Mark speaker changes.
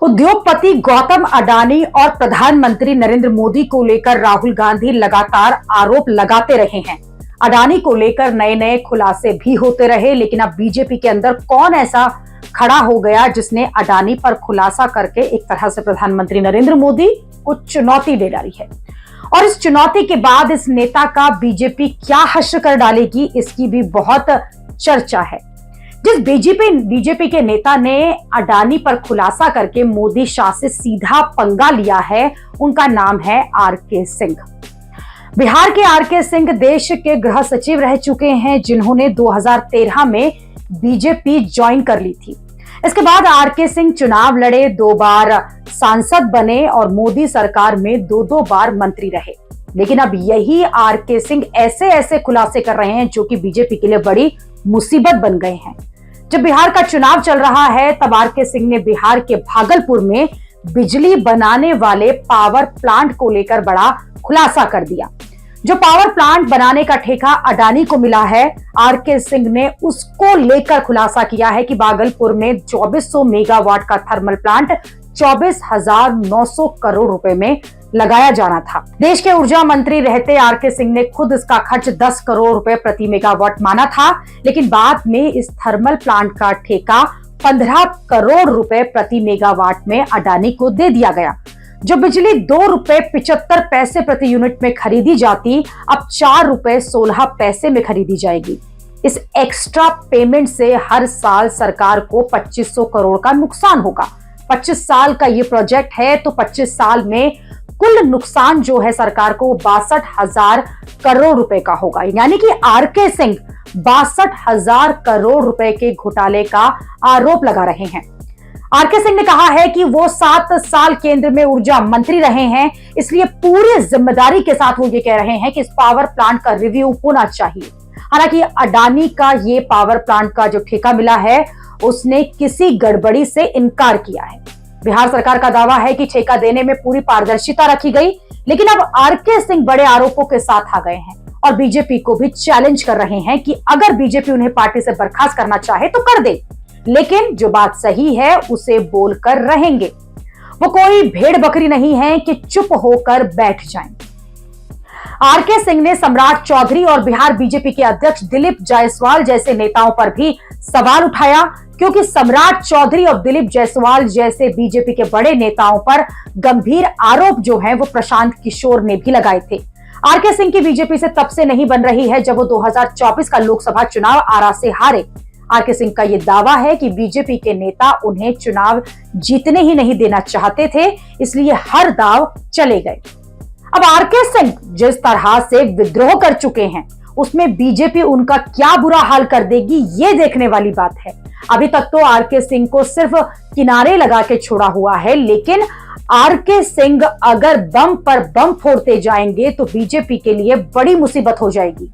Speaker 1: उद्योगपति गौतम अडानी और प्रधानमंत्री नरेंद्र मोदी को लेकर राहुल गांधी लगातार आरोप लगाते रहे हैं। अडानी को लेकर नए नए खुलासे भी होते रहे, लेकिन अब बीजेपी के अंदर कौन ऐसा खड़ा हो गया जिसने अडानी पर खुलासा करके एक तरह से प्रधानमंत्री नरेंद्र मोदी को चुनौती दे डाली है। और इस चुनौती के बाद इस नेता का बीजेपी क्या हश्र कर डालेगी, इसकी भी बहुत चर्चा है। जिस बीजेपी के नेता ने अडानी पर खुलासा करके मोदी शाह से सीधा पंगा लिया है, उनका नाम है आरके सिंह। बिहार के आरके सिंह देश के गृह सचिव रह चुके हैं, जिन्होंने 2013 में बीजेपी ज्वाइन कर ली थी। इसके बाद आरके सिंह चुनाव लड़े, 2 बार सांसद बने और मोदी सरकार में 2 बार मंत्री रहे। लेकिन अब यही आरके सिंह ऐसे खुलासे कर रहे हैं जो कि बीजेपी के लिए बड़ी मुसीबत बन गए हैं। जब बिहार का चुनाव चल रहा है, तब आरके सिंह ने बिहार के भागलपुर में बिजली बनाने वाले पावर प्लांट को लेकर बड़ा खुलासा कर दिया। जो पावर प्लांट बनाने का ठेका अडानी को मिला है, आरके सिंह ने उसको लेकर खुलासा किया है कि भागलपुर में 2400 मेगावाट का थर्मल प्लांट 24,900 करोड़ रुपए में लगाया जाना था। देश के ऊर्जा मंत्री रहते आरके सिंह ने खुद इसका खर्च 10 करोड़ रुपए प्रति मेगावाट माना था, लेकिन बाद में इस थर्मल प्लांट का ठेका 15 करोड़ रुपए प्रति मेगावाट में अडानी को दे दिया गया। जो बिजली 2 रुपए 75 पैसे प्रति यूनिट में खरीदी जाती, अब 4 रुपए 16 पैसे में खरीदी जाएगी। इस एक्स्ट्रा पेमेंट से हर साल सरकार को 2500 करोड़ का नुकसान होगा। 25 साल का ये प्रोजेक्ट है, तो 25 साल में कुल नुकसान जो है सरकार को 62,000 करोड़ रुपए का होगा। यानी कि आरके सिंह 62,000 करोड़ रुपए के घोटाले का आरोप लगा रहे हैं। आरके सिंह ने कहा है कि वो 7 साल केंद्र में ऊर्जा मंत्री रहे हैं, इसलिए पूरी जिम्मेदारी के साथ वो ये कह रहे हैं कि इस पावर प्लांट का रिव्यू होना चाहिए। हालांकि अडानी का ये पावर प्लांट का जो ठेका मिला है, उसने किसी गड़बड़ी से इनकार किया है। बिहार सरकार का दावा है कि ठेका देने में पूरी पारदर्शिता रखी गई, लेकिन अब आरके सिंह बड़े आरोपों के साथ आ गए हैं और बीजेपी को भी चैलेंज कर रहे हैं कि अगर बीजेपी उन्हें पार्टी से बर्खास्त करना चाहे तो कर दे, लेकिन जो बात सही है उसे बोलकर रहेंगे। वो कोई भेड़ बकरी नहीं है कि चुप होकर बैठ जाएं। आरके सिंह ने सम्राट चौधरी और बिहार बीजेपी के अध्यक्ष दिलीप जायसवाल जैसे नेताओं पर भी सवाल उठाया, क्योंकि सम्राट चौधरी और दिलीप जायसवाल जैसे बीजेपी के बड़े नेताओं पर गंभीर आरोप जो हैं वो प्रशांत किशोर ने भी लगाए थे। आरके सिंह की बीजेपी से तब से नहीं बन रही है जब वो 2024 का लोकसभा चुनाव आरा से हारे। आरके सिंह का यह दावा है कि बीजेपी के नेता उन्हें चुनाव जीतने ही नहीं देना चाहते थे, इसलिए हर दाव चले गए। अब आरके सिंह जिस तरह से विद्रोह कर चुके हैं, उसमें बीजेपी उनका क्या बुरा हाल कर देगी, ये देखने वाली बात है। अभी तक तो आरके सिंह को सिर्फ किनारे लगा के छोड़ा हुआ है, लेकिन आरके सिंह अगर बम पर बम फोड़ते जाएंगे तो बीजेपी के लिए बड़ी मुसीबत हो जाएगी।